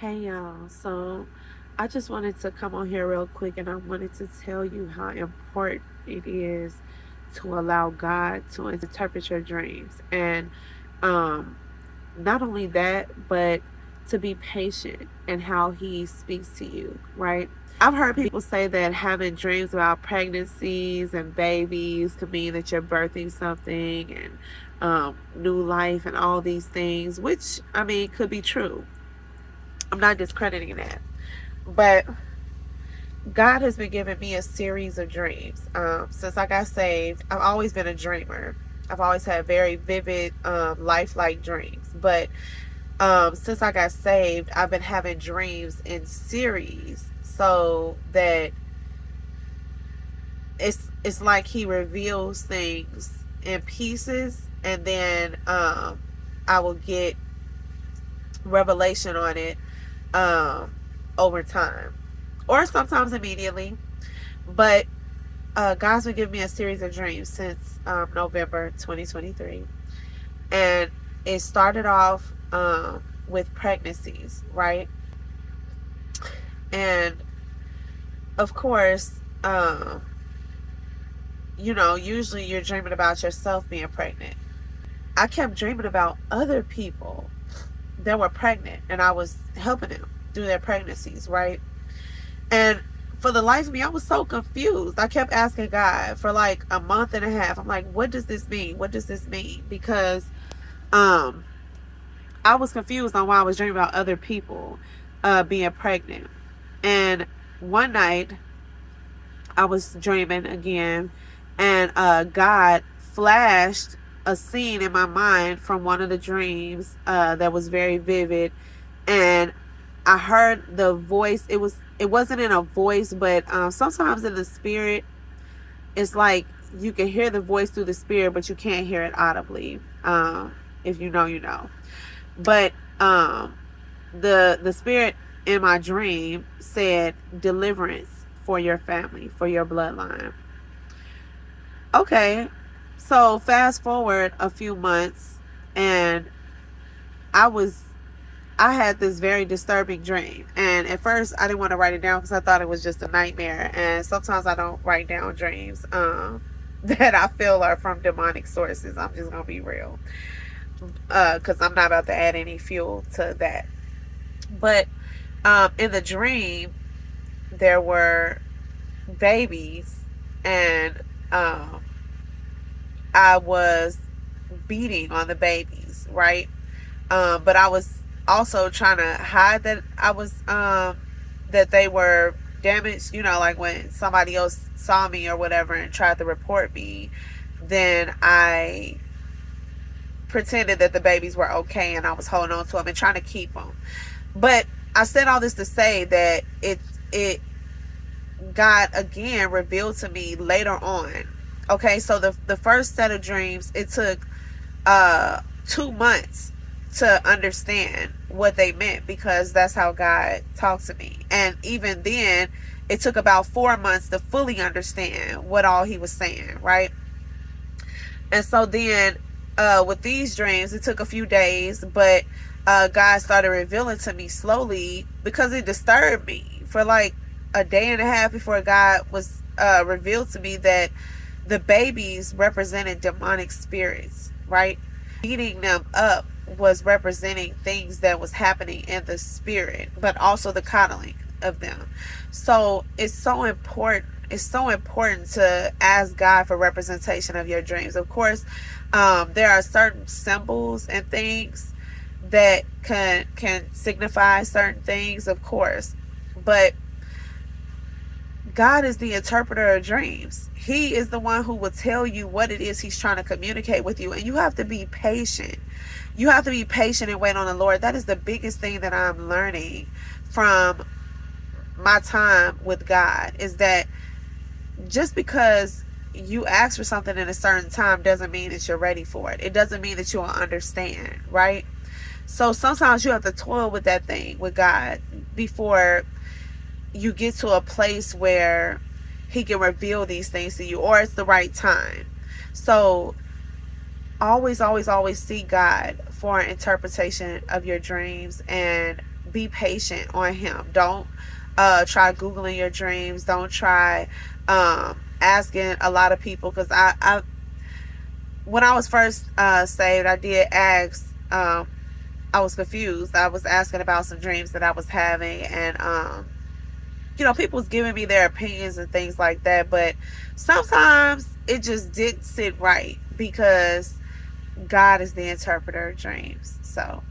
Hey y'all, so I just wanted to come on here real quick and I wanted to tell you how important it is to allow God to interpret your dreams. And um, not only that, but to be patient in how He speaks to you, right? I've heard people say that having dreams about pregnancies and babies could mean that you're birthing something and new life and all these things, which I mean could be true. I'm not discrediting that. But God has been giving me a series of dreams. Since I got saved, I've always been a dreamer. I've always had very vivid, lifelike dreams. But since I got saved, I've been having dreams in series, so that it's like He reveals things in pieces, and then I will get revelation on it over time, or sometimes immediately. But God's been giving me a series of dreams since November 2023. And it started off with pregnancies, right? And of course, usually you're dreaming about yourself being pregnant. I kept dreaming about other people that were pregnant, and I was helping them through their pregnancies, right? And for the life of me, I was so confused. I kept asking God for like a month and a half. I'm like, what does this mean? What does this mean? Because um I was confused on why I was dreaming about other people being pregnant. And one night I was dreaming again, and God flashed a scene in my mind from one of the dreams that was very vivid. And I heard the voice. It wasn't in a voice, but sometimes in the spirit, it's like you can hear the voice through the spirit, but you can't hear it audibly. If you know, you know. But the spirit in my dream said deliverance for your family, for your bloodline. Okay, so fast forward a few months, and I was I had this very disturbing dream. And at first, I didn't want to write it down because I thought it was just a nightmare. And sometimes I don't write down dreams that I feel are from demonic sources. I'm just going to be real, because I'm not about to add any fuel to that. But in the dream, there were babies, and I was beating on the babies, right? But I was also trying to hide that I was that they were damaged. Like when somebody else saw me or whatever and tried to report me, then I pretended that the babies were okay and I was holding on to them and trying to keep them. But I said all this to say that it God again revealed to me later on. Okay, so the first set of dreams, it took 2 months to understand what they meant, because that's how God talked to me. And even then, it took about 4 months to fully understand what all He was saying, right? And so then with these dreams, it took a few days, but God started revealing to me slowly, because it disturbed me for like a day and a half before God was revealed to me that the babies represented demonic spirits, right? Beating them up was representing things that was happening in the spirit, but also the coddling of them. So it's so important. It's so important to ask God for representation of your dreams. Of course, there are certain symbols and things that can signify certain things, of course, but God is the interpreter of dreams. He is the one who will tell you what it is He's trying to communicate with you. And you have to be patient. You have to be patient and wait on the Lord. That is the biggest thing that I'm learning from my time with God, is that just because you ask for something in a certain time doesn't mean that you're ready for it. It doesn't mean that you'll understand, right? So sometimes you have to toil with that thing with God before you get to a place where He can reveal these things to you, or it's the right time. So always seek God for an interpretation of your dreams, and be patient on him. Don't try Googling your dreams. Don't try asking a lot of people, because I when I was first saved, I did ask. I was confused. I was asking about some dreams that I was having, and people was giving me their opinions and things like that. But sometimes it just didn't sit right, because God is the interpreter of dreams. So